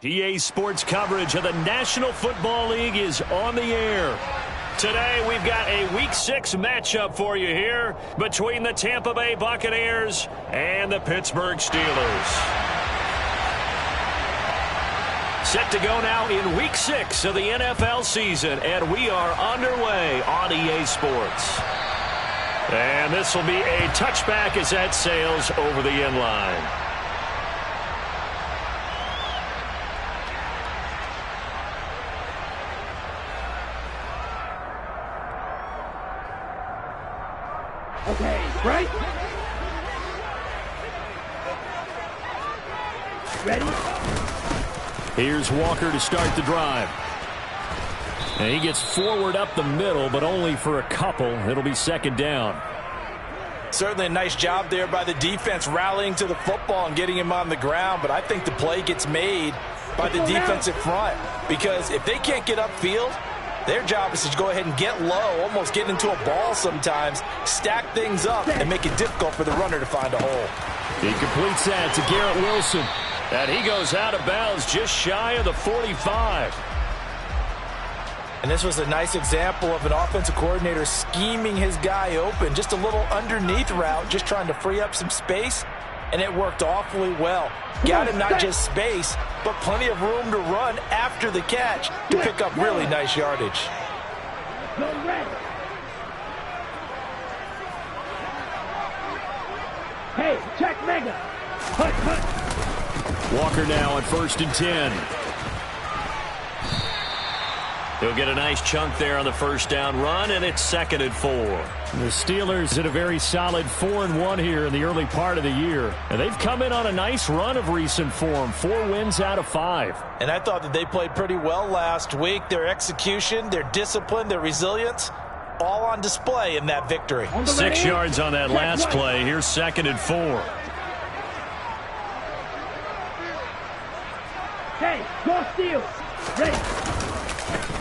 EA Sports coverage of the National Football League is on the air. Today, we've got a Week 6 matchup for you here between the Tampa Bay Buccaneers and the Pittsburgh Steelers. Set to go now in Week 6 of the NFL season, and we are underway on EA Sports. And this will be a touchback as that sails over the end line. Okay, right? Ready? Here's Walker to start the drive. And he gets forward up the middle, but only for a couple. It'll be second down. Certainly a nice job there by the defense rallying to the football and getting him on the ground, but I think the play gets made by the defensive front because if they can't get upfield, their job is to go ahead and get low, almost get into a ball sometimes, stack things up, and make it difficult for the runner to find a hole. He completes that to Garrett Wilson. And he goes out of bounds just shy of the 45. And this was a nice example of an offensive coordinator scheming his guy open. Just a little underneath route, just trying to free up some space, and it worked awfully well. Got him not just space, but plenty of room to run after the catch to pick up really nice yardage. Hey, check mega. Hut, hut. Walker now at 1st and 10. He'll get a nice chunk there on the first down run, and it's 2nd and 4. The Steelers in a very solid 4-1 here in the early part of the year. And they've come in on a nice run of recent form, 4 wins out of 5. And I thought that they played pretty well last week. Their execution, their discipline, their resilience, all on display in that victory. 6 yards on that last play. Here's 2nd and 4. Hey, go Steelers. Ready.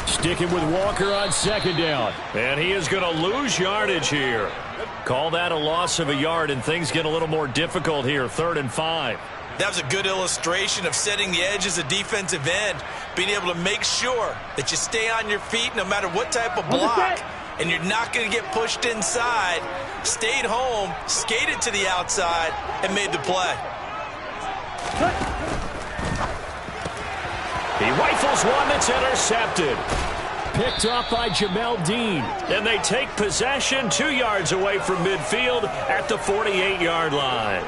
Sticking with Walker on 2nd down. And he is going to lose yardage here. Call that a loss of a yard, and things get a little more difficult here. 3rd and 5. That was a good illustration of setting the edge as a defensive end, being able to make sure that you stay on your feet no matter what type of block, and you're not going to get pushed inside. Stayed home, skated to the outside, and made the play. He rifles one that's intercepted. Picked up by Jamel Dean. And they take possession 2 yards away from midfield at the 48-yard line.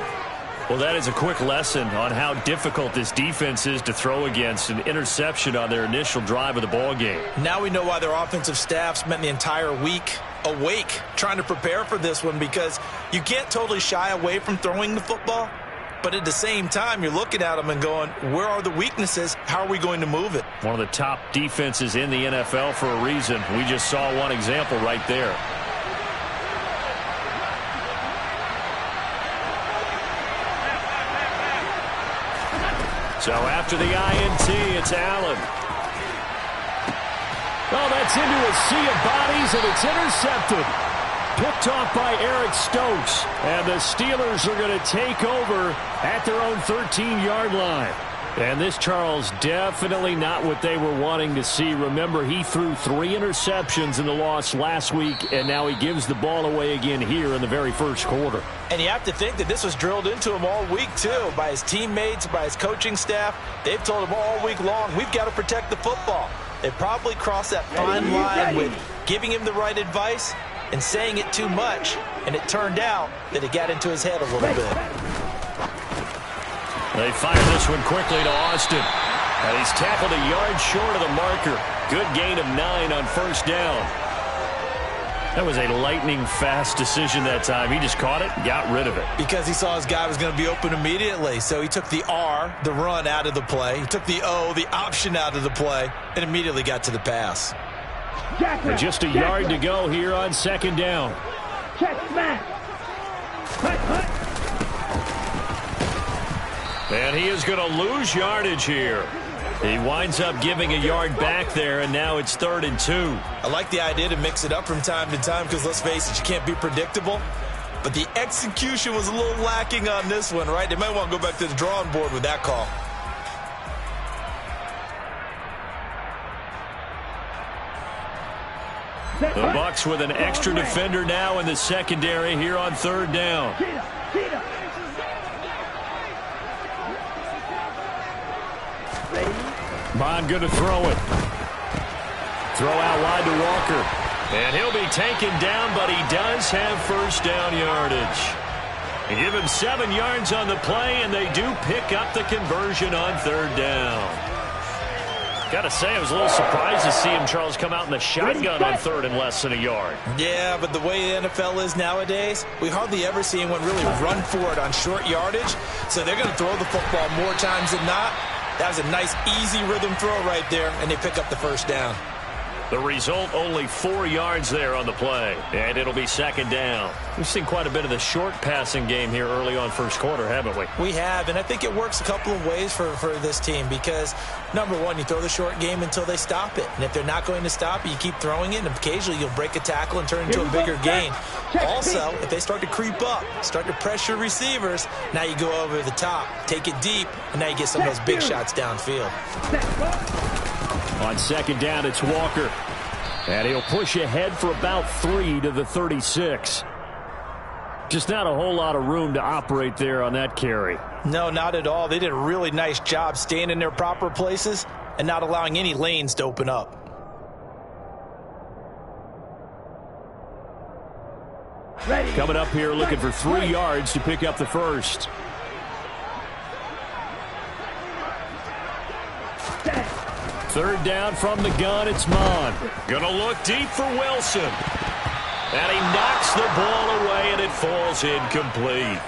Well, that is a quick lesson on how difficult this defense is to throw against. An interception on their initial drive of the ball game. Now we know why their offensive staff spent the entire week awake trying to prepare for this one, because you can't totally shy away from throwing the football. But at the same time, you're looking at them and going, where are the weaknesses? How are we going to move it? One of the top defenses in the NFL for a reason. We just saw one example right there. So after the INT, it's Allen. Oh, that's into a sea of bodies, and it's intercepted. Picked off by Eric Stokes. And the Steelers are going to take over at their own 13-yard line. And this, Charles, definitely not what they were wanting to see. Remember, he threw 3 interceptions in the loss last week, and now he gives the ball away again here in the very first quarter. And you have to think that this was drilled into him all week, too, by his teammates, by his coaching staff. They've told him all week long, we've got to protect the football. They probably crossed that fine line with giving him the right advice and saying it too much, and it turned out that it got into his head a little bit. They fire this one quickly to Austin, and he's tackled a yard short of the marker. Good gain of 9 on first down. That was a lightning-fast decision that time. He just caught it, got rid of it. Because he saw his guy was going to be open immediately, so he took the R, the run, out of the play. He took the O, the option, out of the play, and immediately got to the pass. And just a yard to go here on 2nd down. Check smash. Hut, hut. And he is going to lose yardage here. He winds up giving a yard back there, and now it's 3rd and 2. I like the idea to mix it up from time to time because, let's face it, you can't be predictable. But the execution was a little lacking on this one, right? They might want to go back to the drawing board with that call. The Bucs with an extra defender now in the secondary here on third down. Bond going to throw it. Throw out wide to Walker. And he'll be taken down, but he does have first down yardage. They give him 7 yards on the play, and they do pick up the conversion on third down. Got to say, I was a little surprised to see him, Charles, come out in the shotgun on third and less than a yard. Yeah, but the way the NFL is nowadays, we hardly ever see anyone really run for it on short yardage. So they're going to throw the football more times than not. That was a nice, easy rhythm throw right there, and they pick up the first down. The result, only 4 yards there on the play, and it'll be second down. We've seen quite a bit of the short passing game here early on first quarter, haven't we? We have, and I think it works a couple of ways for this team because, number one, you throw the short game until they stop it. And if they're not going to stop it, you keep throwing it, and occasionally you'll break a tackle and turn into a bigger gain. Also, if they start to creep up, start to pressure receivers, now you go over the top, take it deep, and now you get some of those big shots downfield. On second down, it's Walker. And he'll push ahead for about 3 to the 36. Just not a whole lot of room to operate there on that carry. No, not at all. They did a really nice job staying in their proper places and not allowing any lanes to open up. Ready. Coming up here looking for 3 yards to pick up the first. Third down from the gun, it's Mon. Gonna look deep for Wilson. And he knocks the ball away, and it falls incomplete.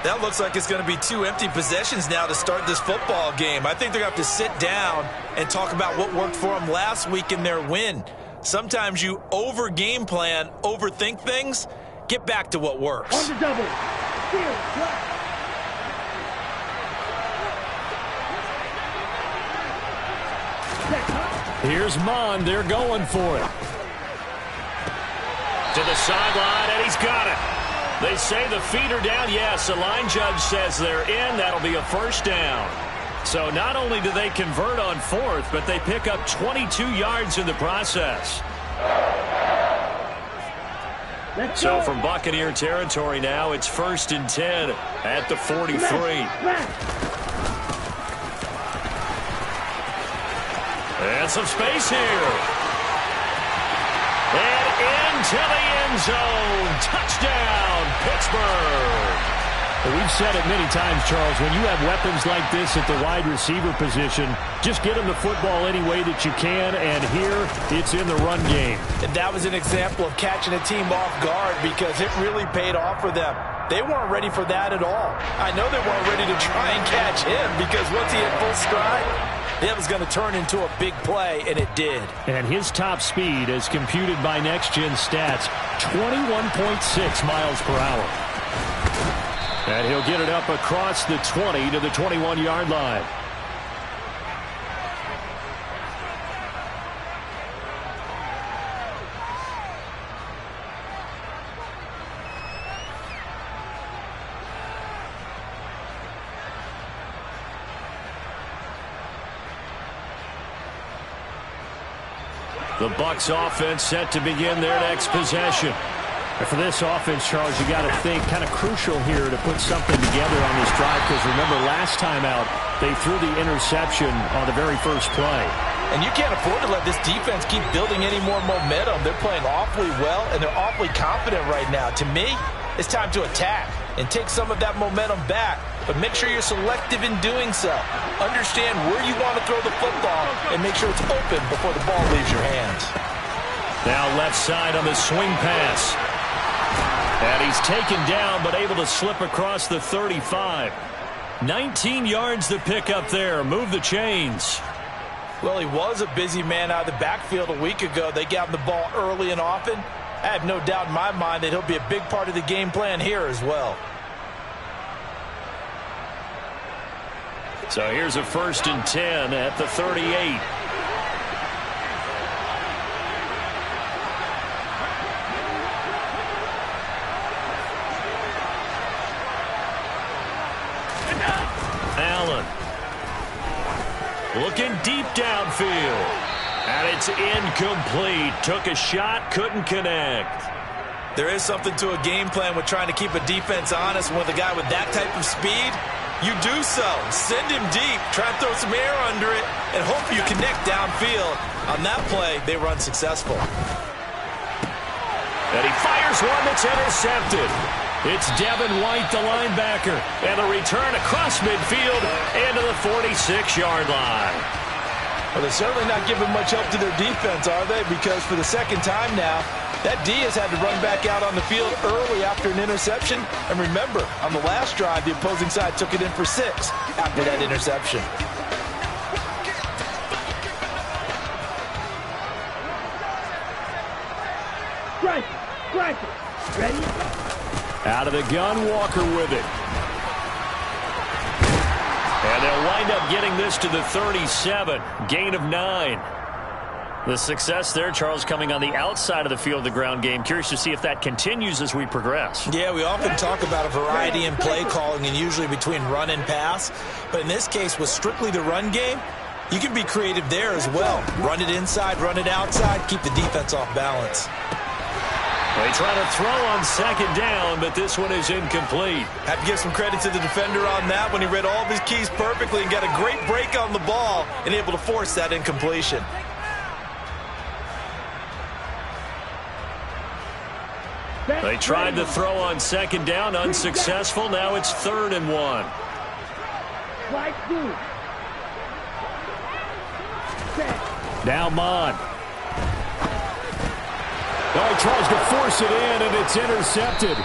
That looks like it's going to be 2 empty possessions now to start this football game. I think they're going to have to sit down and talk about what worked for them last week in their win. Sometimes you over-game plan, overthink things. Get back to what works. On the double. Steal. Flat. Here's Mon. They're going for it. To the sideline, and he's got it. They say the feet are down. Yes, the line judge says they're in. That'll be a first down. So not only do they convert on fourth, but they pick up 22 yards in the process. So from Buccaneer territory now, it's 1st and 10 at the 43. And some space here. And into the end zone. Touchdown, Pittsburgh. Well, we've said it many times, Charles, when you have weapons like this at the wide receiver position, just get them the football any way that you can, and here it's in the run game. And that was an example of catching a team off guard because it really paid off for them. They weren't ready for that at all. I know they weren't ready to try and catch him because once he hit full stride, it was going to turn into a big play, and it did. And his top speed, as computed by Next Gen Stats, 21.6 miles per hour. And he'll get it up across the 20 to the 21-yard line. The Bucs offense set to begin their next possession. And for this offense, Charles, you got to think kind of crucial here to put something together on this drive because remember last time out they threw the interception on the very first play. And you can't afford to let this defense keep building any more momentum. They're playing awfully well and they're awfully confident right now. To me, it's time to attack and take some of that momentum back. But make sure you're selective in doing so. Understand where you want to throw the football and make sure it's open before the ball leaves your hands. Now left side on the swing pass. And he's taken down but able to slip across the 35. 19 yards to pick up there. Move the chains. Well, he was a busy man out of the backfield a week ago. They got him the ball early and often. I have no doubt in my mind that he'll be a big part of the game plan here as well. So here's a 1st and 10 at the 38. Allen. Looking deep downfield. And it's incomplete. Took a shot, couldn't connect. There is something to a game plan with trying to keep a defense honest. With a guy with that type of speed, you do so. Send him deep, try and throw some air under it, and hope you connect downfield. On that play, they were unsuccessful. And he fires one that's intercepted. It's Devin White, the linebacker, and a return across midfield into the 46-yard line. Well, they're certainly not giving much help to their defense, are they? Because for the second time now, that D has had to run back out on the field early after an interception. And remember, on the last drive, the opposing side took it in for 6 after that interception. Strike it. Ready? Out of the gun, Walker with it. And they'll wind up getting this to the 37. Gain of 9. The success there, Charles, coming on the outside of the field, the ground game. Curious to see if that continues as we progress. Yeah, we often talk about a variety in play calling and usually between run and pass. But in this case, with strictly the run game, you can be creative there as well. Run it inside, run it outside, keep the defense off balance. They try to throw on second down, but this one is incomplete. Have to give some credit to the defender on that when he read all of his keys perfectly and got a great break on the ball and able to force that incompletion. They tried to throw on second down, unsuccessful. Now it's 3rd and 1. Now Mon. Oh, he tries to force it in, and it's intercepted.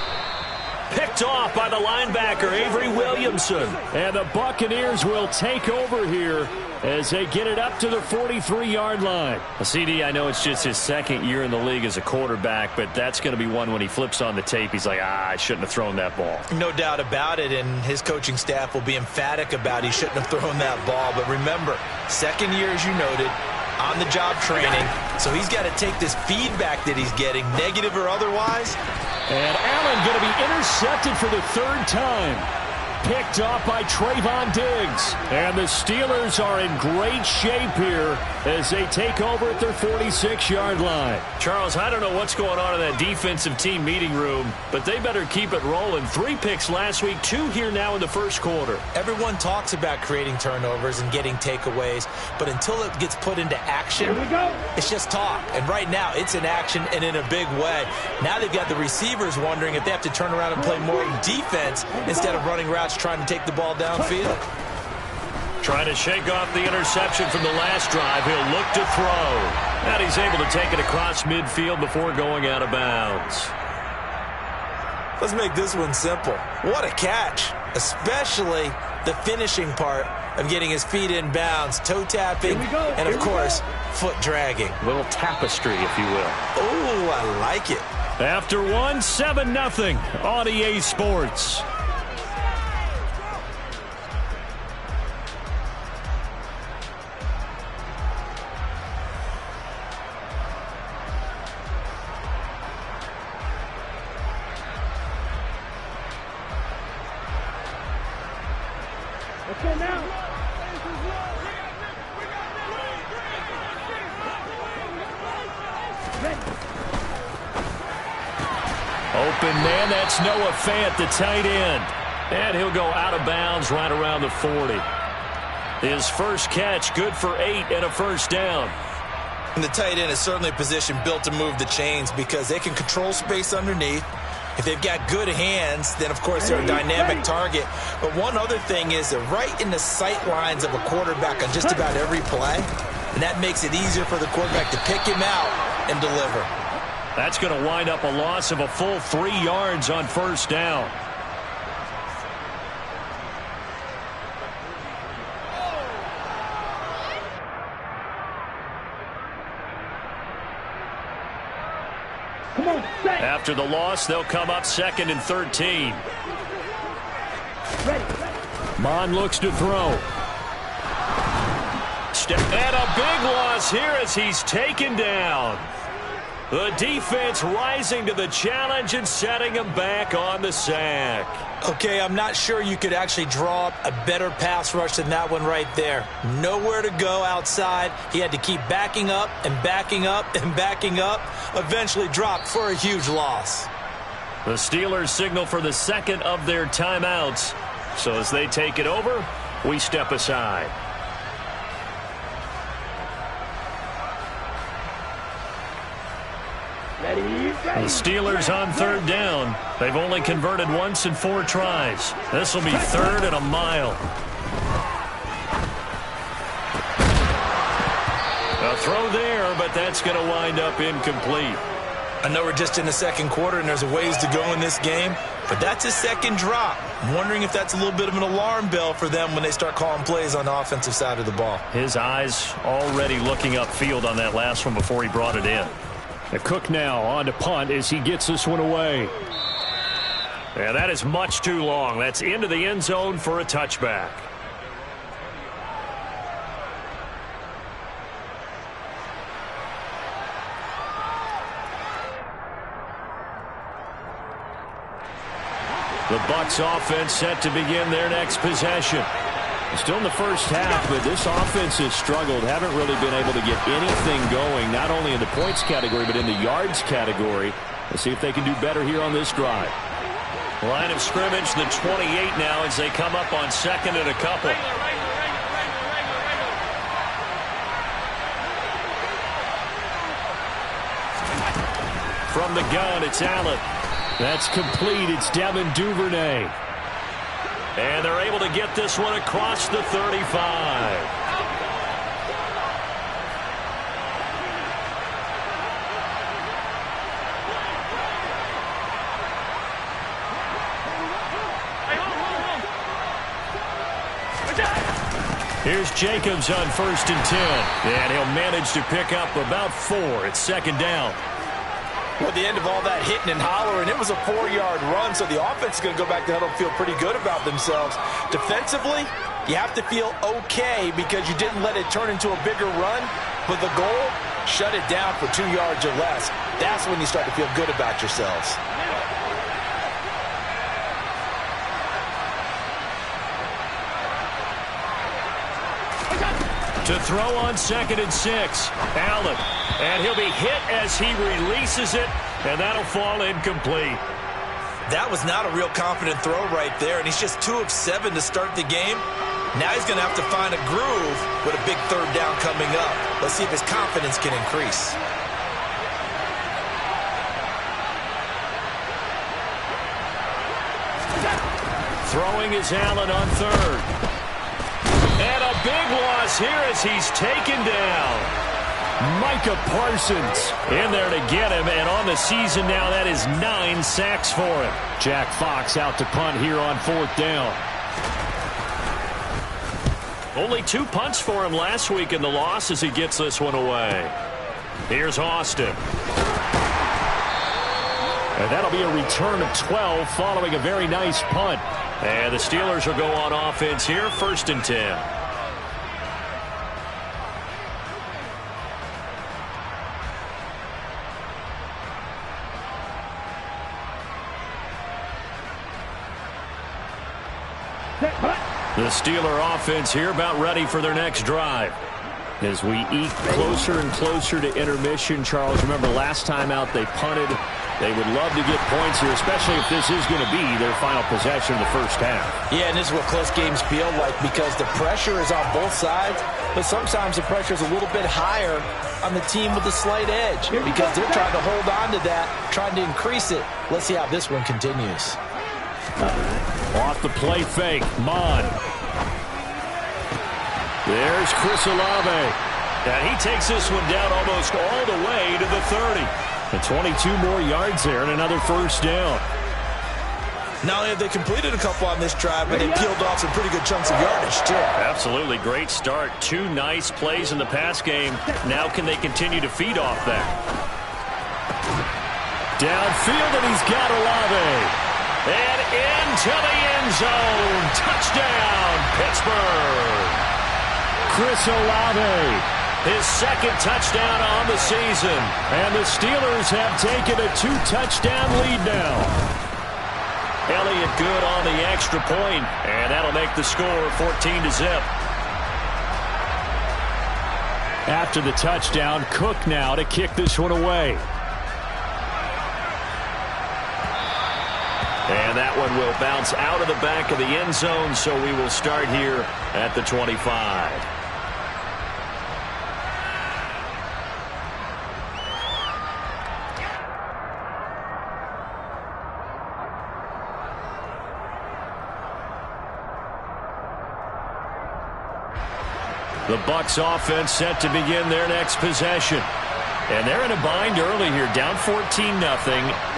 Picked off by the linebacker, Avery Williamson. And the Buccaneers will take over here as they get it up to the 43-yard line. CD, I know it's just his second year in the league as a quarterback, but that's going to be one when he flips on the tape. He's like, I shouldn't have thrown that ball. No doubt about it, and his coaching staff will be emphatic about he shouldn't have thrown that ball. But remember, second year, as you noted, on-the-job training, so he's got to take this feedback that he's getting, negative or otherwise. And Allen going to be intercepted for the 3rd time. Picked off by Trayvon Diggs. And the Steelers are in great shape here as they take over at their 46-yard line. Charles, I don't know what's going on in that defensive team meeting room, but they better keep it rolling. 3 picks last week, 2 here now in the first quarter. Everyone talks about creating turnovers and getting takeaways, but until it gets put into action, it's just talk. And right now, it's in action and in a big way. Now they've got the receivers wondering if they have to turn around and play more defense instead of running routes trying to take the ball downfield. Trying to shake off the interception from the last drive. He'll look to throw. And he's able to take it across midfield before going out of bounds. Let's make this one simple. What a catch, especially the finishing part of getting his feet in bounds, toe tapping, and of course, foot dragging. A little tapestry, if you will. Oh, I like it. After 1, 7-0 on EA Sports. Okay, now. Open man, that's Noah Fant, the tight end. And he'll go out of bounds right around the 40. His first catch, good for 8 and a first down. And the tight end is certainly a position built to move the chains because they can control space underneath. If they've got good hands, then, of course, they're a dynamic target. But one other thing is they're right in the sight lines of a quarterback on just about every play. And that makes it easier for the quarterback to pick him out and deliver. That's going to wind up a loss of a full 3 yards on first down. After the loss, they'll come up 2nd and 13. Mon looks to throw. And a big loss here as he's taken down. The defense rising to the challenge and setting him back on the sack. Okay, I'm not sure you could actually draw up a better pass rush than that one right there. Nowhere to go outside. He had to keep backing up and backing up and backing up. Eventually dropped for a huge loss. The Steelers signal for the second of their timeouts. So as they take it over, we step aside. The Steelers on third down. They've only converted once in 4 tries. This will be 3rd and a mile. A throw there, but that's going to wind up incomplete. I know we're just in the second quarter and there's a ways to go in this game, but that's his second drop. I'm wondering if that's a little bit of an alarm bell for them when they start calling plays on the offensive side of the ball. His eyes already looking upfield on that last one before he brought it in. The Cook now on to punt as he gets this one away. Yeah, that is much too long. That's into the end zone for a touchback. The Bucs offense set to begin their next possession. Still in the first half, but this offense has struggled. Haven't really been able to get anything going, not only in the points category, but in the yards category. Let's see if they can do better here on this drive. Line of scrimmage, the 28 now as they come up on 2nd and a couple. From the gun, it's Allen. That's complete. It's Devin Duvernay. And they're able to get this one across the 35. Here's Jacobs on 1st and 10. And he'll manage to pick up about 4. It's 2nd down. Well, at the end of all that hitting and hollering, it was a 4-yard run, so the offense is going to go back to huddle and feel pretty good about themselves. Defensively, you have to feel okay because you didn't let it turn into a bigger run, but the goal, shut it down for 2 yards or less. That's when you start to feel good about yourselves. To throw on 2nd and 6, Allen. And he'll be hit as he releases it, and that'll fall incomplete. That was not a real confident throw right there, and he's just 2 of 7 to start the game. Now he's going to have to find a groove with a big 3rd down coming up. Let's see if his confidence can increase. Throwing is Allen on 3rd. And a big loss here as he's taken down. Micah Parsons in there to get him, and on the season now that is 9 sacks for him. Jack Fox out to punt here on 4th down. Only 2 punts for him last week in the loss as he gets this one away. Here's Austin. And that'll be a return of 12 following a very nice punt. And the Steelers will go on offense here, 1st and 10. The Steeler offense here about ready for their next drive. As we eke closer and closer to intermission, Charles, remember last time out they punted. They would love to get points here, especially if this is going to be their final possession of the first half. Yeah, and this is what close games feel like because the pressure is on both sides, but sometimes the pressure is a little bit higher on the team with the slight edge because they're trying to hold on to that, trying to increase it. Let's see how this one continues. Off the play fake, Mon. There's Chris Olave. And he takes this one down almost all the way to the 30. And 22 more yards there and another 1st down. Not only have they completed a couple on this drive, but they peeled off some pretty good chunks of yardage, too. Absolutely. Great start. 2 nice plays in the pass game. Now can they continue to feed off that? Downfield, and he's got Olave. And into the end zone. Touchdown, Pittsburgh. Chris Olave. his second touchdown on the season. And the Steelers have taken a 2-touchdown lead now. Elliott good on the extra point, and that'll make the score 14-0. After the touchdown, Cook now to kick this one away. And that one will bounce out of the back of the end zone, so we will start here at the 25. The Bucs offense set to begin their next possession. And they're in a bind early here, down 14-0.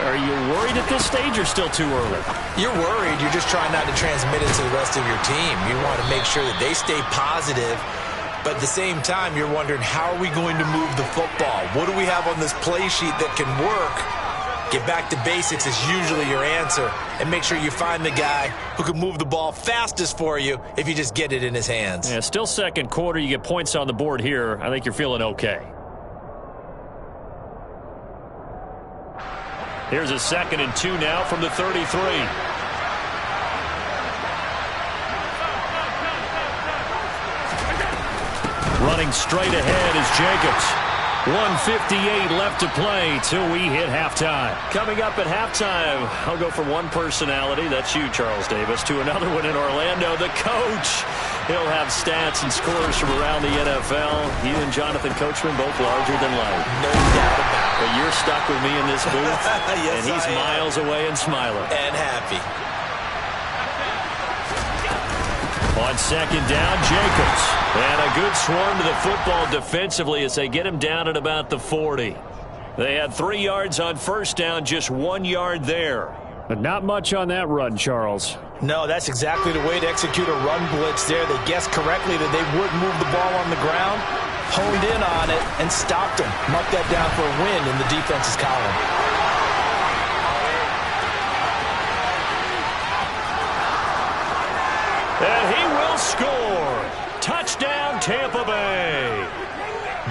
Are you worried at this stage or still too early? You're worried. You're just trying not to transmit it to the rest of your team. You want to make sure that they stay positive. But at the same time, you're wondering, how are we going to move the football? What do we have on this play sheet that can work? Get back to basics is usually your answer. And make sure you find the guy who can move the ball fastest for you if you just get it in his hands. Yeah, still second quarter. You get points on the board here. I think you're feeling okay. Here's a 2nd and 2 now from the 33. Running straight ahead is Jacobs. 1:58 left to play till we hit halftime. Coming up at halftime, I'll go from one personality, that's you, Charles Davis, to another one in Orlando, the coach. He'll have stats and scores from around the NFL. He and Jonathan Coachman both larger than life. No doubt about it. But you're stuck with me in this booth, yes, and he's miles away and smiling. And happy. On 2nd down, Jacobs. And a good swarm to the football defensively as they get him down at about the 40. They had 3 yards on 1st down, just 1 yard there. But not much on that run, Charles. No, that's exactly the way to execute a run blitz there. They guessed correctly that they would move the ball on the ground, honed in on it, and stopped him. Marked that down for a win in the defense's column. And he will score. Touchdown, Tampa Bay.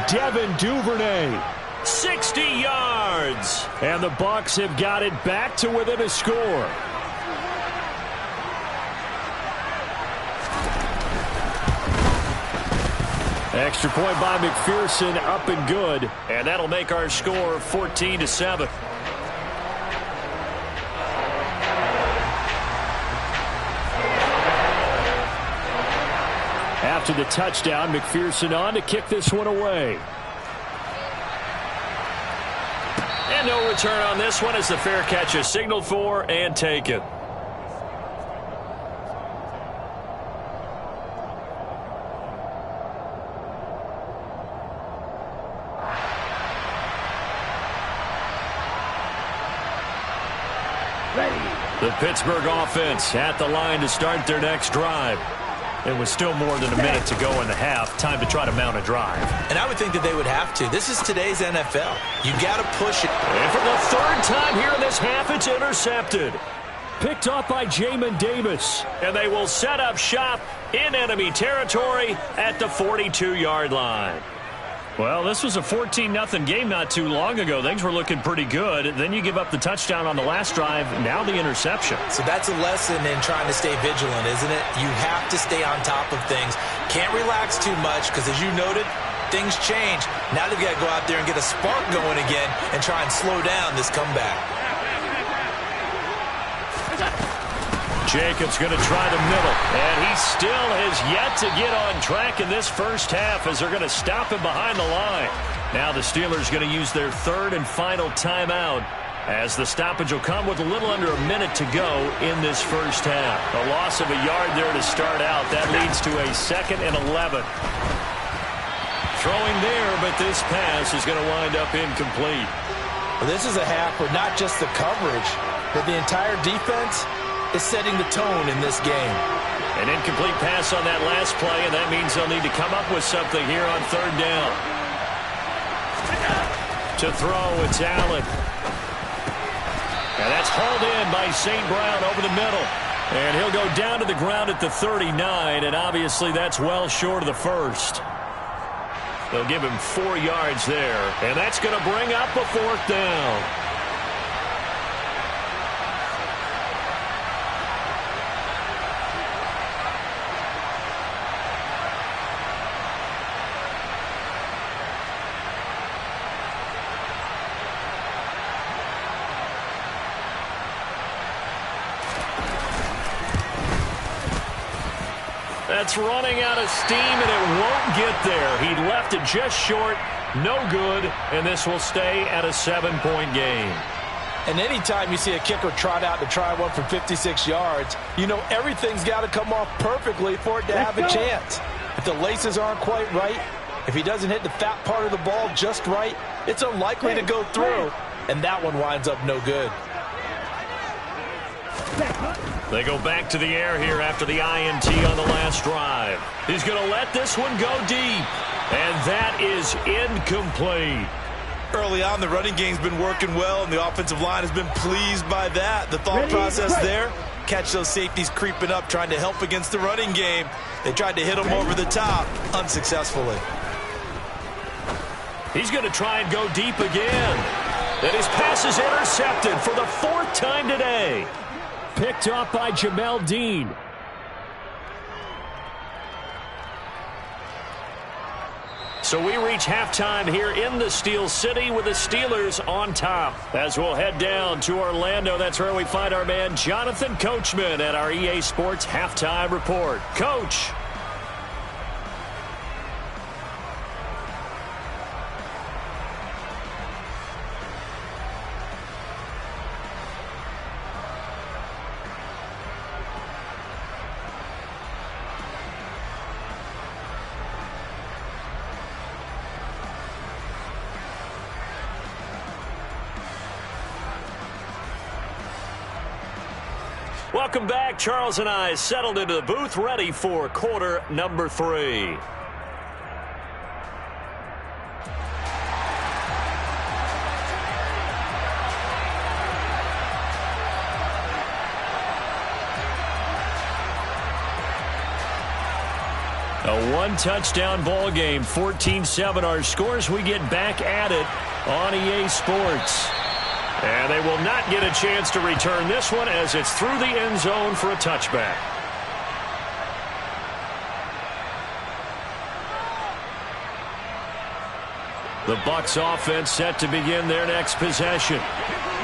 Devin Duvernay, 60 yards. And the Bucs have got it back to within a score. Extra point by McPherson, up and good. And that'll make our score 14-7. After the touchdown, McPherson on to kick this one away. And no return on this one as the fair catch is signaled for and taken. The Pittsburgh offense at the line to start their next drive. It was still more than a minute to go in the half. Time to try to mount a drive. And I would think that they would have to. This is today's NFL. You got to push it. And for the 3rd time here in this half, it's intercepted. Picked off by Jamin Davis. And they will set up shop in enemy territory at the 42-yard line. Well, this was a 14-0 game not too long ago. Things were looking pretty good. Then you give up the touchdown on the last drive. Now the interception. So that's a lesson in trying to stay vigilant, isn't it? You have to stay on top of things. Can't relax too much because, as you noted, things change. Now they've got to go out there and get a spark going again and try and slow down this comeback. Jacobs going to try the middle, and he still has yet to get on track in this first half as they're going to stop him behind the line. Now the Steelers going to use their 3rd and final timeout as the stoppage will come with a little under a minute to go in this first half. A loss of a yard there to start out. That leads to a 2nd and 11. Throwing there, but this pass is going to wind up incomplete. Well, this is a half where not just the coverage, but the entire defense is setting the tone in this game. An incomplete pass on that last play, and that means they'll need to come up with something here on 3rd down. To throw, it's Allen. And that's hauled in by St. Brown over the middle. And he'll go down to the ground at the 39, and obviously that's well short of the first. They'll give him 4 yards there, and that's going to bring up a 4th down. That's running out of steam, and it won't get there. He left it just short, no good, and this will stay at a 7-point game. And anytime you see a kicker trot out to try one for 56 yards, you know everything's got to come off perfectly for it to have a chance. If the laces aren't quite right, if he doesn't hit the fat part of the ball just right, it's unlikely to go through, and that one winds up no good. They go back to the air here after the INT on the last drive. He's going to let this one go deep, and that is incomplete. Early on, the running game's been working well, and the offensive line has been pleased by that. The thought process there, catch those safeties creeping up, trying to help against the running game. They tried to hit them over the top, unsuccessfully. He's going to try and go deep again. And his pass is intercepted for the 4th time today. Picked off by Jamel Dean. So we reach halftime here in the Steel City with the Steelers on top. As we'll head down to Orlando, that's where we find our man Jonathan Coachman at our EA Sports Halftime Report. Coach. Welcome back. Charles and I settled into the booth, ready for quarter number 3. A 1-touchdown ball game, 14-7 our scores. We get back at it on EA Sports. And they will not get a chance to return this one as it's through the end zone for a touchback. The Bucs offense set to begin their next possession.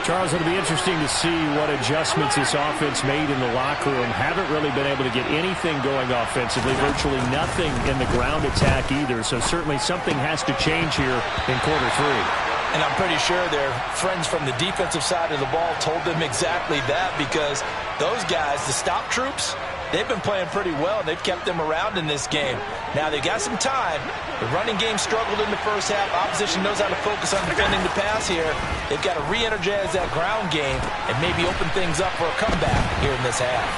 Charles, it'll be interesting to see what adjustments this offense made in the locker room. Haven't really been able to get anything going offensively, virtually nothing in the ground attack either. So certainly something has to change here in quarter 3. And I'm pretty sure their friends from the defensive side of the ball told them exactly that, because those guys, the stop troops, they've been playing pretty well, and they've kept them around in this game. Now, they've got some time. The running game struggled in the first half. Opposition knows how to focus on defending the pass here. They've got to re-energize that ground game and maybe open things up for a comeback here in this half.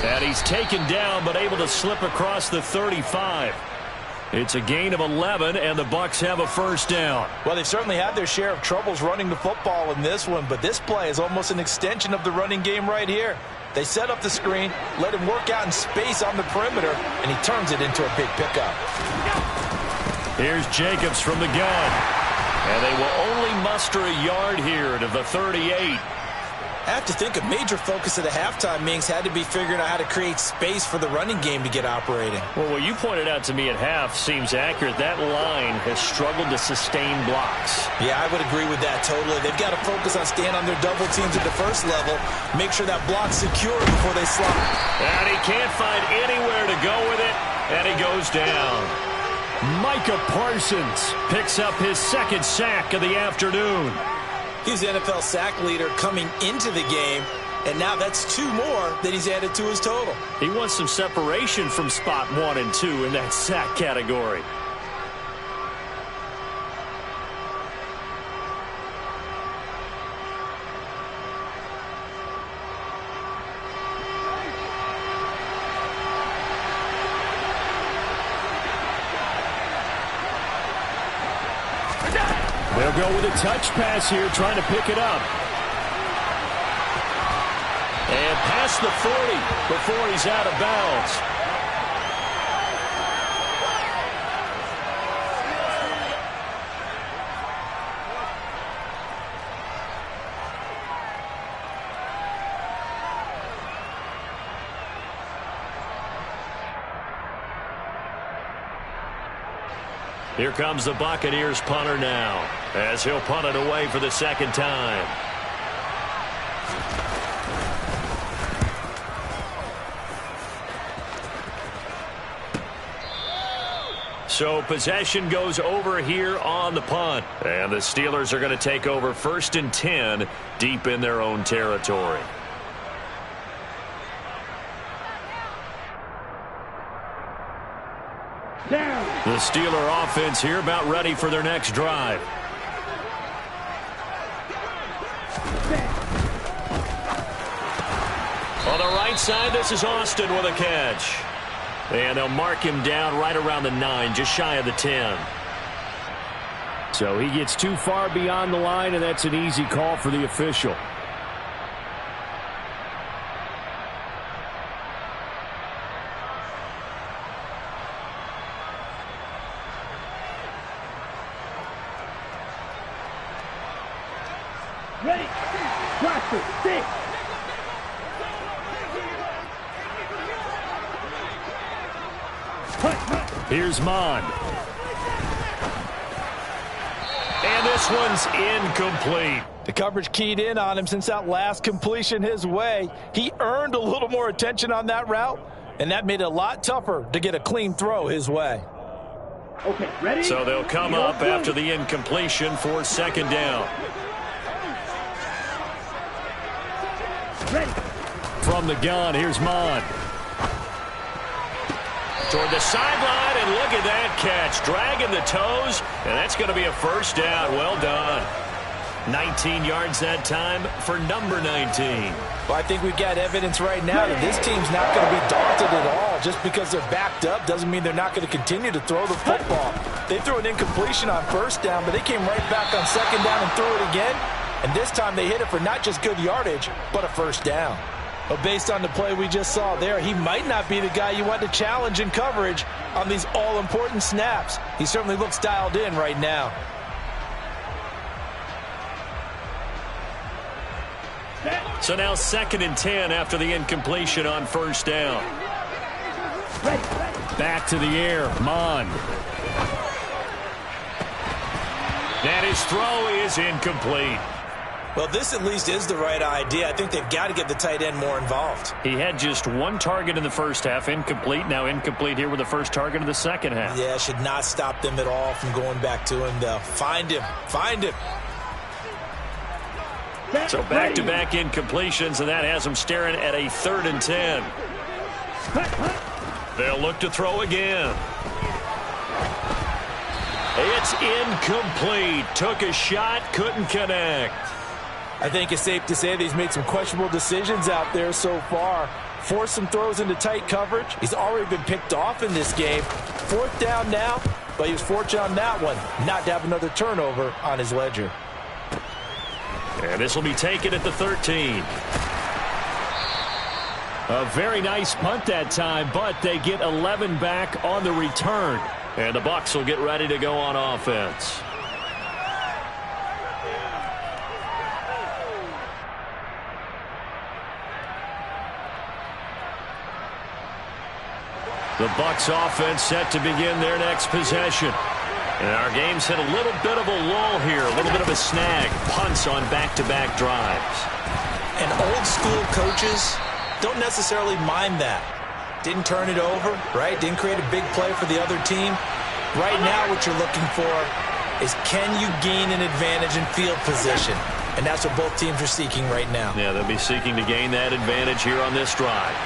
And he's taken down, but able to slip across the 35. It's a gain of 11, and the Bucs have a first down. Well, they've certainly had their share of troubles running the football in this one, but this play is almost an extension of the running game right here. They set up the screen, let him work out in space on the perimeter, and he turns it into a big pickup. Here's Jacobs from the gun. And they will only muster a yard here to the 38. I have to think a major focus of the halftime meetings had to be figuring out how to create space for the running game to get operating. Well, what you pointed out to me at half seems accurate. That line has struggled to sustain blocks. Yeah, I would agree with that totally. They've got to focus on staying on their double teams at the first level, make sure that block's secure before they slide. And he can't find anywhere to go with it, and he goes down. Micah Parsons picks up his 2nd sack of the afternoon. He's the NFL sack leader coming into the game, and now that's 2 more that he's added to his total. He wants some separation from spot 1 and 2 in that sack category. They'll go with a touch pass here, trying to pick it up. And past the 40 before he's out of bounds. Here comes the Buccaneers punter now, as he'll punt it away for the second time. So possession goes over here on the punt. And the Steelers are going to take over 1st and 10 deep in their own territory. Down. The Steeler offense here about ready for their next drive. On the right side, this is Austin with a catch. And they'll mark him down right around the 9, just shy of the 10. So he gets too far beyond the line, and that's an easy call for the official. Ready. Roster, 6. Here's Mond. And this one's incomplete. The coverage keyed in on him since that last completion his way. He earned a little more attention on that route, and that made it a lot tougher to get a clean throw his way. Okay, ready? So they'll come up after the incompletion for second down. Ready. From the gun, here's Mond. Toward the sideline, and look at that catch. Dragging the toes, and that's going to be a first down. Well done. 19 yards that time for number 19. Well, I think we've got evidence right now that this team's not going to be daunted at all. Just because they're backed up doesn't mean they're not going to continue to throw the football. They threw an incompletion on first down, but they came right back on second down and threw it again. And this time they hit it for not just good yardage, but a first down. But based on the play we just saw there, he might not be the guy you want to challenge in coverage on these all-important snaps. He certainly looks dialed in right now. So now 2nd and 10 after the incompletion on first down. Back to the air, Mond. And his throw is incomplete. Well, this at least is the right idea. I think they've got to get the tight end more involved. He had just one target in the first half, incomplete. Now incomplete here with the first target of the second half. Yeah, should not stop them at all from going back to him, though. Find him. Find him. So back-to-back incompletions, and that has them staring at a 3rd and 10. They'll look to throw again. It's incomplete. Took a shot, couldn't connect. I think it's safe to say that he's made some questionable decisions out there so far. Forced some throws into tight coverage. He's already been picked off in this game. 4th down now, but he was fortunate on that one not to have another turnover on his ledger. And this will be taken at the 13. A very nice punt that time, but they get 11 back on the return. And the Bucs will get ready to go on offense. The Bucs offense set to begin their next possession. And our game's hit a little bit of a lull here, a little bit of a snag. Punts on back-to-back drives. And old school coaches don't necessarily mind that. Didn't turn it over, right? Didn't create a big play for the other team. Right now what you're looking for is, can you gain an advantage in field position? And that's what both teams are seeking right now. Yeah, they'll be seeking to gain that advantage here on this drive.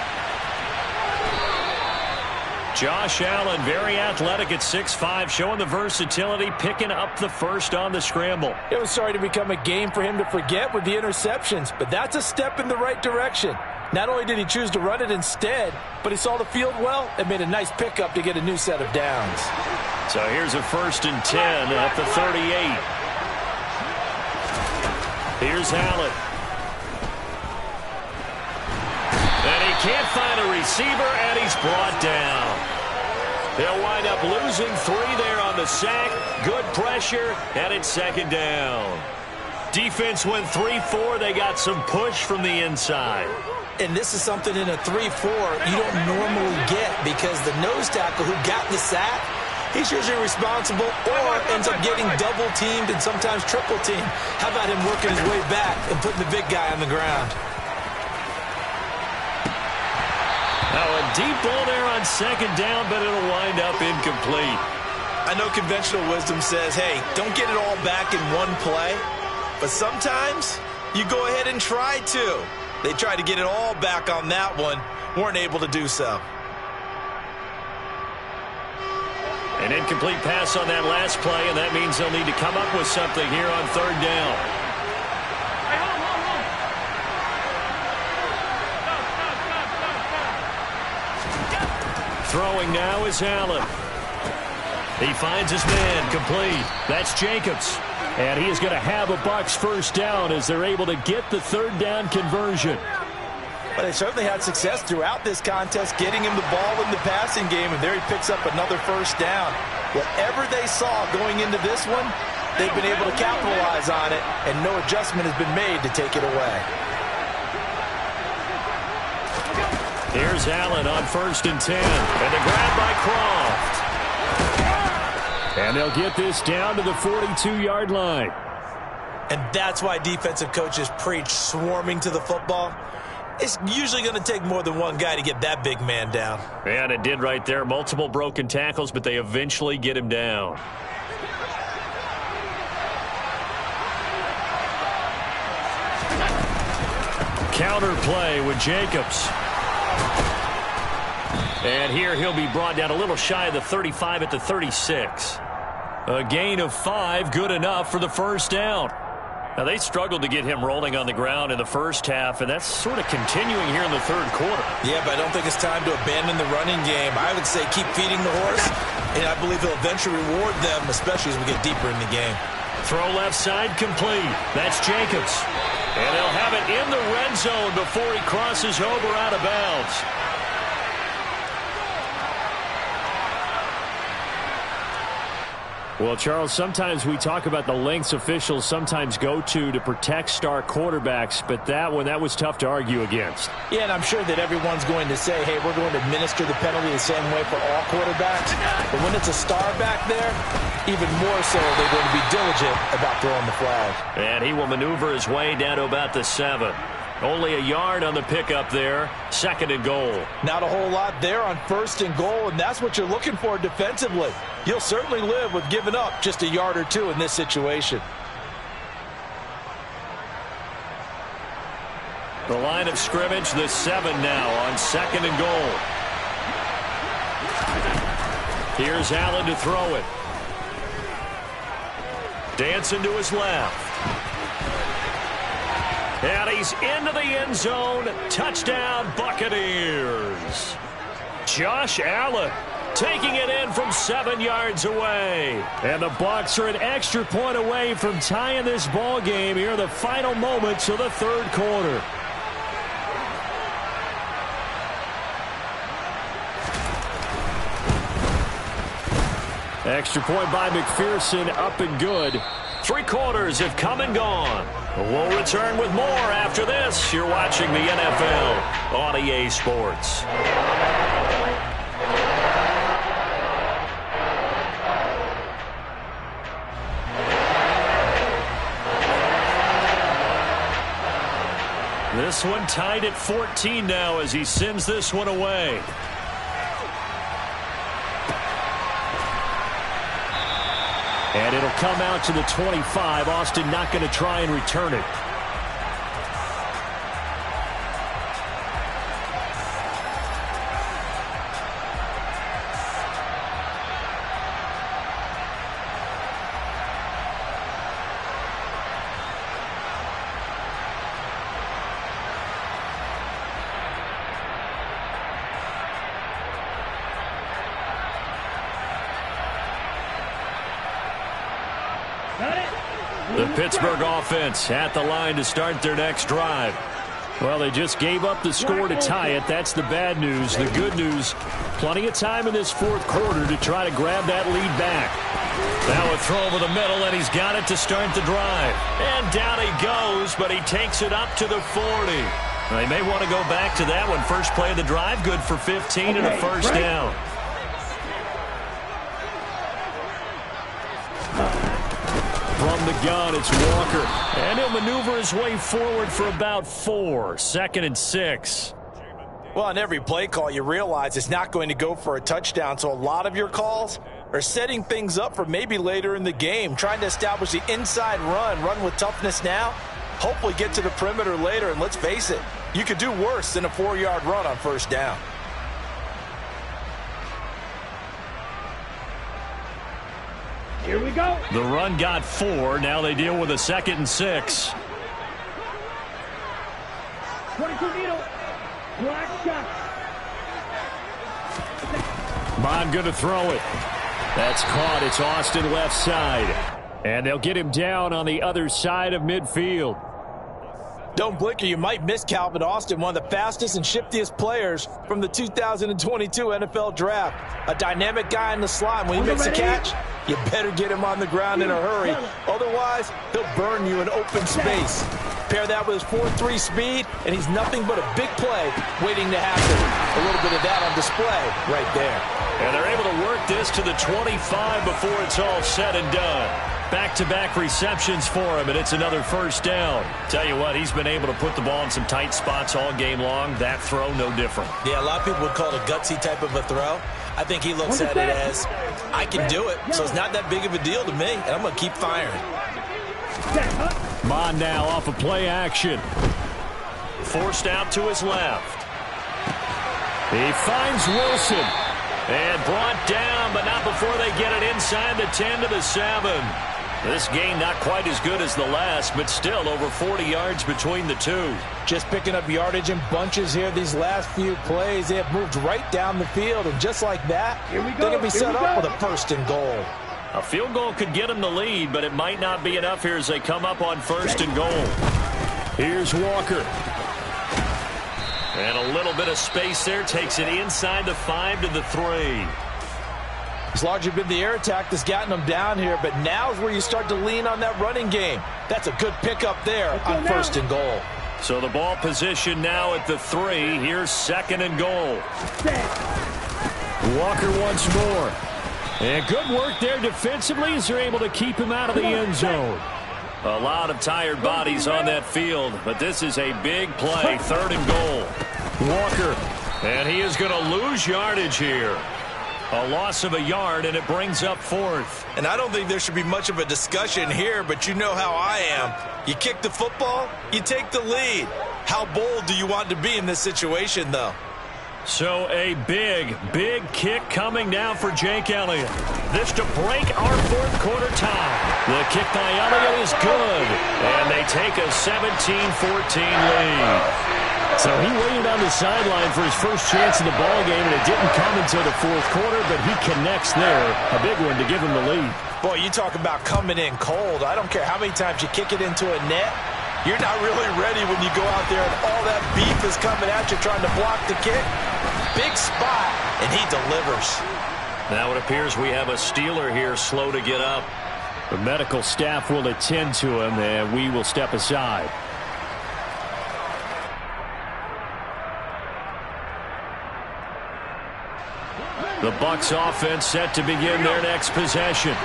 Josh Allen, very athletic at 6'5", showing the versatility, picking up the first on the scramble. It was starting to become a game for him to forget with the interceptions, but that's a step in the right direction. Not only did he choose to run it instead, but he saw the field well and made a nice pickup to get a new set of downs. So here's a 1st and 10 at the 38. Here's Allen. And he can't find a receiver, and he's brought down. They'll wind up losing 3 there on the sack. Good pressure, and it's 2nd down. Defense went 3-4. They got some push from the inside. And this is something in a 3-4 you don't normally get, because the nose tackle who got the sack, he's usually responsible or ends up getting double-teamed and sometimes triple-teamed. How about him working his way back and putting the big guy on the ground? Now a deep ball there on second down, but it'll wind up incomplete. I know conventional wisdom says, hey, don't get it all back in one play. But sometimes you go ahead and try to. They tried to get it all back on that one. Weren't able to do so. An incomplete pass on that last play, and that means they'll need to come up with something here on third down. Throwing now is Allen. He finds his man, complete. That's Jacobs. And he is going to have a Bucs first down as they're able to get the third down conversion. But they certainly had success throughout this contest, getting him the ball in the passing game, and there he picks up another first down. Whatever they saw going into this one, they've been able to capitalize on it, and no adjustment has been made to take it away. Here's Allen on 1st and 10, and the grab by Croft. And they'll get this down to the 42-yard line. And that's why defensive coaches preach swarming to the football. It's usually going to take more than one guy to get that big man down. And it did right there. Multiple broken tackles, but they eventually get him down. Counter play with Jacobs. And here he'll be brought down a little shy of the 35 at the 36. A gain of 5, good enough for the first down. Now, they struggled to get him rolling on the ground in the first half, and that's sort of continuing here in the third quarter. Yeah, but I don't think it's time to abandon the running game. I would say keep feeding the horse, and I believe he'll eventually reward them, especially as we get deeper in the game. Throw left side complete. That's Jacobs. And they'll have it in the red zone before he crosses over out of bounds. Well, Charles, sometimes we talk about the lengths officials sometimes go to protect star quarterbacks, but that one, that was tough to argue against. Yeah, and I'm sure that everyone's going to say, hey, we're going to administer the penalty the same way for all quarterbacks. But when it's a star back there, even more so, they're going to be diligent about throwing the flag. And he will maneuver his way down to about the 7. Only a yard on the pickup there. 2nd and goal. Not a whole lot there on 1st and goal, and that's what you're looking for defensively. You'll certainly live with giving up just a yard or two in this situation. The line of scrimmage, the 7 now on 2nd and goal. Here's Allen to throw it. Dancing to his left. And he's into the end zone. Touchdown, Buccaneers. Josh Allen taking it in from 7 yards away. And the Bucs are an extra point away from tying this ball game here in the final moments of the third quarter. Extra point by McPherson, up and good. 3 quarters have come and gone. We'll return with more after this. You're watching the NFL on EA Sports. This one tied at 14 now as he sends this one away. And it'll come out to the 25. Austin not going to try and return it. The Pittsburgh offense at the line to start their next drive. Well, they just gave up the score to tie it. That's the bad news. The good news, plenty of time in this fourth quarter to try to grab that lead back. Now a throw over the middle, and he's got it to start the drive. And down he goes, but he takes it up to the 40. They may want to go back to that one. First play of the drive, good for 15 and a first down. from the gun, it's Walker. And he'll maneuver his way forward for about 4. 2nd and 6. Well, on every play call, you realize it's not going to go for a touchdown, so a lot of your calls are setting things up for maybe later in the game, trying to establish the inside run with toughness now, hopefully get to the perimeter later, and let's face it, you could do worse than a 4-yard run on 1st down. Here we go. The run got 4. Now they deal with a 2nd and 6. 22 needle. Black shot. Bond going to throw it. That's caught. It's Austin left side. And they'll get him down on the other side of midfield. Don't blink or you might miss Calvin Austin, one of the fastest and shiftiest players from the 2022 NFL Draft. A dynamic guy in the slot. When he makes a catch, you better get him on the ground in a hurry. Otherwise, he'll burn you in open space. Pair that with his 4.3 speed, and he's nothing but a big play waiting to happen. A little bit of that on display right there. And they're able to work this to the 25 before it's all said and done. Back-to-back receptions for him, and it's another 1st down. Tell you what, he's been able to put the ball in some tight spots all game long. That throw, no different. Yeah, a lot of people would call it a gutsy type of a throw. I think he looks at it as, I can do it, so it's not that big of a deal to me, and I'm going to keep firing. Bond now off of play action. Forced out to his left. He finds Wilson. And brought down, but not before they get it inside the 10 to the 7. This game not quite as good as the last, but still over 40 yards between the two. Just picking up yardage in bunches here these last few plays. They have moved right down the field, and just like that, they're going to be set up with a 1st and goal. A field goal could get them the lead, but it might not be enough here as they come up on 1st and goal. Here's Walker. And a little bit of space there, takes it inside the 5 to the 3. It's largely been the air attack that's gotten them down here, but now's where you start to lean on that running game. That's a good pickup there on 1st and goal. So the ball position now at the 3. Here's 2nd and goal. Walker once more. And good work there defensively as they're able to keep him out of the end zone. A lot of tired bodies on that field, but this is a big play. 3rd and goal. Walker, and he is going to lose yardage here. A loss of a yard, and it brings up 4th. And I don't think there should be much of a discussion here, but you know how I am. You kick the football, you take the lead. How bold do you want to be in this situation, though? So a big, big kick coming now for Jake Elliott. This to break our 4th quarter tie. The kick by Elliott is good, and they take a 17-14 lead. So he waited on the sideline for his first chance in the ball game, and it didn't come until the 4th quarter, but he connects there. A big one to give him the lead. Boy, you talk about coming in cold. I don't care how many times you kick it into a net. You're not really ready when you go out there and all that beef is coming at you trying to block the kick. Big spot, and he delivers. Now it appears we have a Steeler here slow to get up. The medical staff will attend to him, and we will step aside. The Bucs offense set to begin their next possession.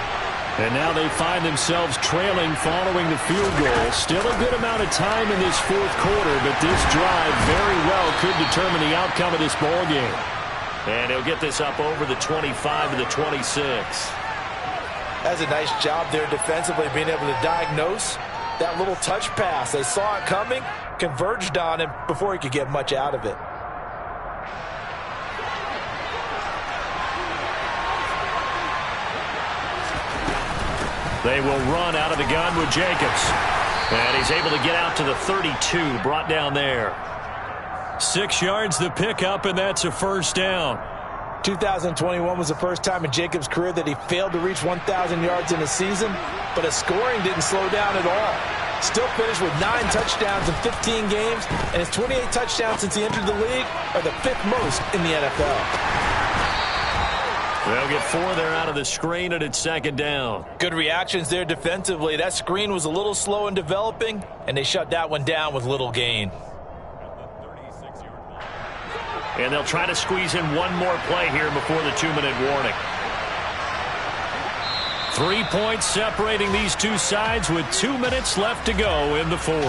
And now they find themselves trailing following the field goal. Still a good amount of time in this 4th quarter, but this drive very well could determine the outcome of this ball game. And he'll get this up over the 25 to the 26. That's a nice job there defensively, being able to diagnose that little touch pass. They saw it coming, converged on him before he could get much out of it. They will run out of the gun with Jacobs. And he's able to get out to the 32, brought down there. 6 yards the pickup, and that's a 1st down. 2021 was the first time in Jacobs' career that he failed to reach 1,000 yards in a season, but his scoring didn't slow down at all. Still finished with 9 touchdowns in 15 games, and his 28 touchdowns since he entered the league are the 5th most in the NFL. They'll get 4 there out of the screen, and it's 2nd down. Good reactions there defensively. That screen was a little slow in developing, and they shut that one down with little gain. And they'll try to squeeze in one more play here before the 2-minute warning. 3 points separating these two sides with 2 minutes left to go in the fourth.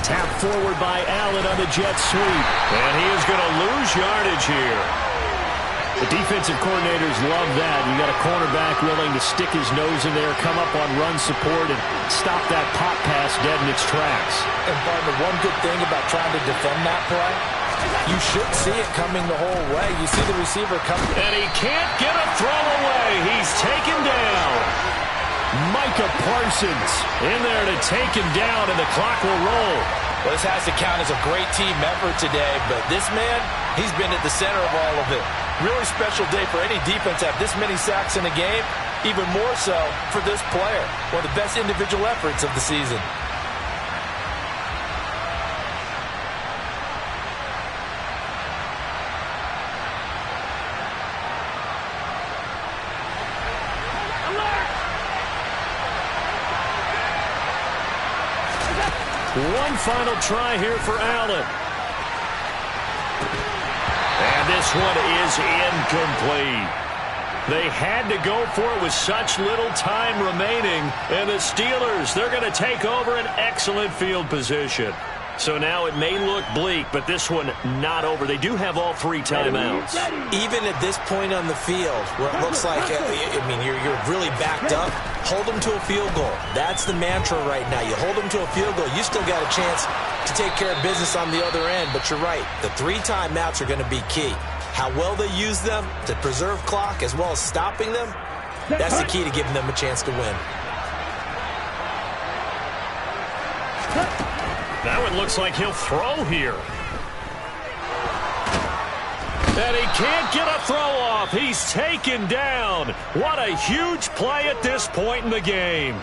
Tap forward by Allen on the jet sweep. And he is going to lose yardage here. The defensive coordinators love that. You got a cornerback willing to stick his nose in there, come up on run support, and stop that pop pass dead in its tracks. And, partner, one good thing about trying to defend that play, you should see it coming the whole way. You see the receiver coming. And he can't get a throw away. He's taken down. Micah Parsons in there to take him down, and the clock will roll. Well, this has to count as a great team effort today, but this man, he's been at the center of all of it. Really special day for any defense to have this many sacks in a game, even more so for this player. One of the best individual efforts of the season. One final try here for Allen. And this one is incomplete. They had to go for it with such little time remaining. And the Steelers, they're going to take over an excellent field position. So now it may look bleak, but this one not over. They do have all 3 timeouts. Even at this point on the field, where it looks like, you're really backed up, hold them to a field goal. That's the mantra right now. You hold them to a field goal, you still got a chance to take care of business on the other end. But you're right, the 3 timeouts are going to be key. How well they use them to preserve clock as well as stopping them, that's the key to giving them a chance to win. Now it looks like he'll throw here. And he can't get a throw off. He's taken down. What a huge play at this point in the game.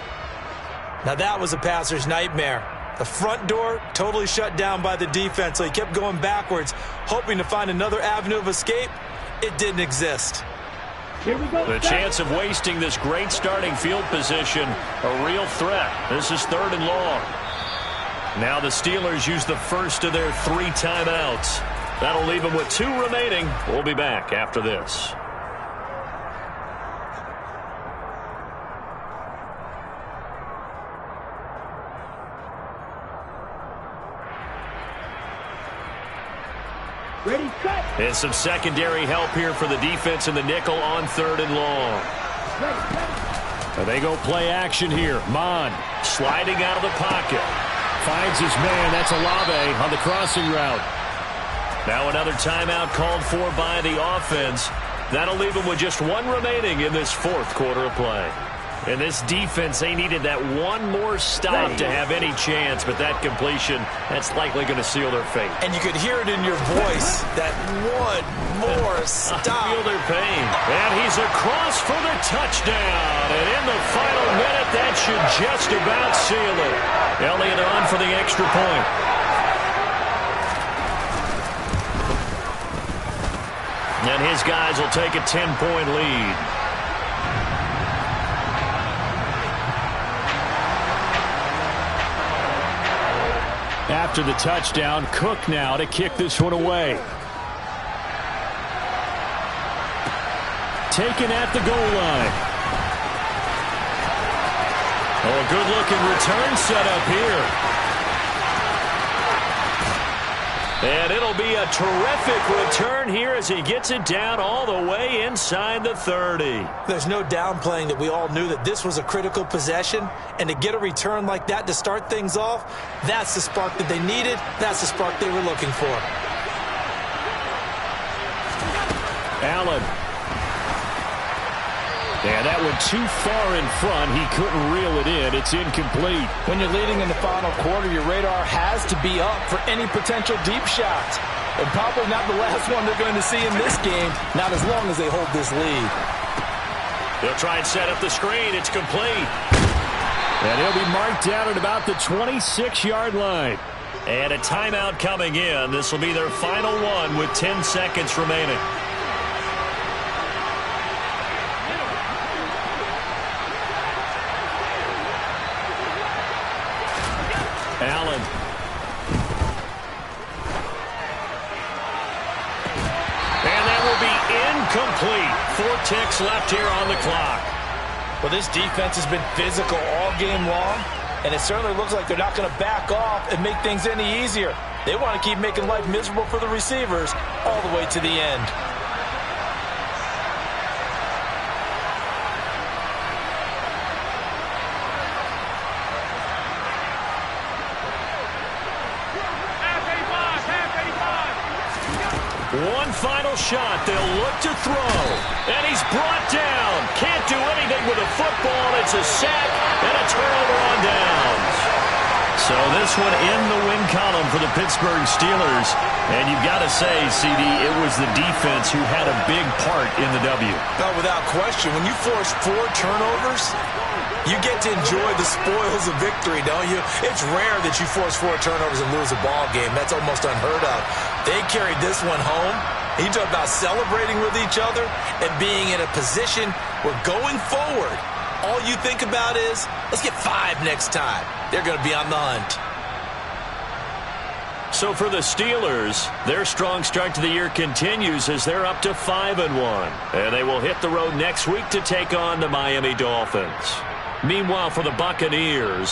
Now that was a passer's nightmare. The front door totally shut down by the defense, so he kept going backwards, hoping to find another avenue of escape. It didn't exist. Here we go. The chance of wasting this great starting field position, a real threat. This is 3rd and long. Now the Steelers use the first of their 3 timeouts. That'll leave them with 2 remaining. We'll be back after this. Ready, set. And some secondary help here for the defense in the nickel on 3rd and long. And they go play action here. Mon sliding out of the pocket. Finds his man. That's Olave on the crossing route. Now another timeout called for by the offense. That'll leave them with just 1 remaining in this 4th quarter of play. And this defense, they needed that one more stop to have any chance, but that completion, that's likely going to seal their fate. And you could hear it in your voice, that one more stop. I feel their pain. And he's across for the touchdown. And in the final minute, that should just about seal it. Elliott on for the extra point. And his guys will take a 10-point lead. After the touchdown, Cook now to kick this one away. Taken at the goal line. Oh, a good-looking return set up here. And it'll be a terrific return here as he gets it down all the way inside the 30. There's no downplaying that we all knew that this was a critical possession, and to get a return like that to start things off, that's the spark that they needed. That's the spark they were looking for. Allen. And that went too far in front. He couldn't reel it in. It's incomplete. When you're leading in the final quarter, your radar has to be up for any potential deep shots. And probably not the last one they're going to see in this game, not as long as they hold this lead. They'll try and set up the screen. It's complete. And he'll be marked down at about the 26-yard line. And a timeout coming in. This will be their final one with 10 seconds remaining. Allen. And that will be incomplete. 4 ticks left here on the clock. Well, this defense has been physical all game long, and it certainly looks like they're not going to back off and make things any easier. They want to keep making life miserable for the receivers all the way to the end. One final shot. They'll look to throw. And he's brought down. Can't do anything with a football. It's a sack and a turnover on downs. So this one in the win column for the Pittsburgh Steelers. And you've got to say, CD, it was the defense who had a big part in the W. No, without question. When you force 4 turnovers, you get to enjoy the spoils of victory, don't you? It's rare that you force 4 turnovers and lose a ball game. That's almost unheard of. They carried this one home. You talk about celebrating with each other and being in a position where going forward, all you think about is, let's get 5 next time. They're going to be on the hunt. So for the Steelers, their strong start to the year continues as they're up to 5-1. And they will hit the road next week to take on the Miami Dolphins. Meanwhile, for the Buccaneers,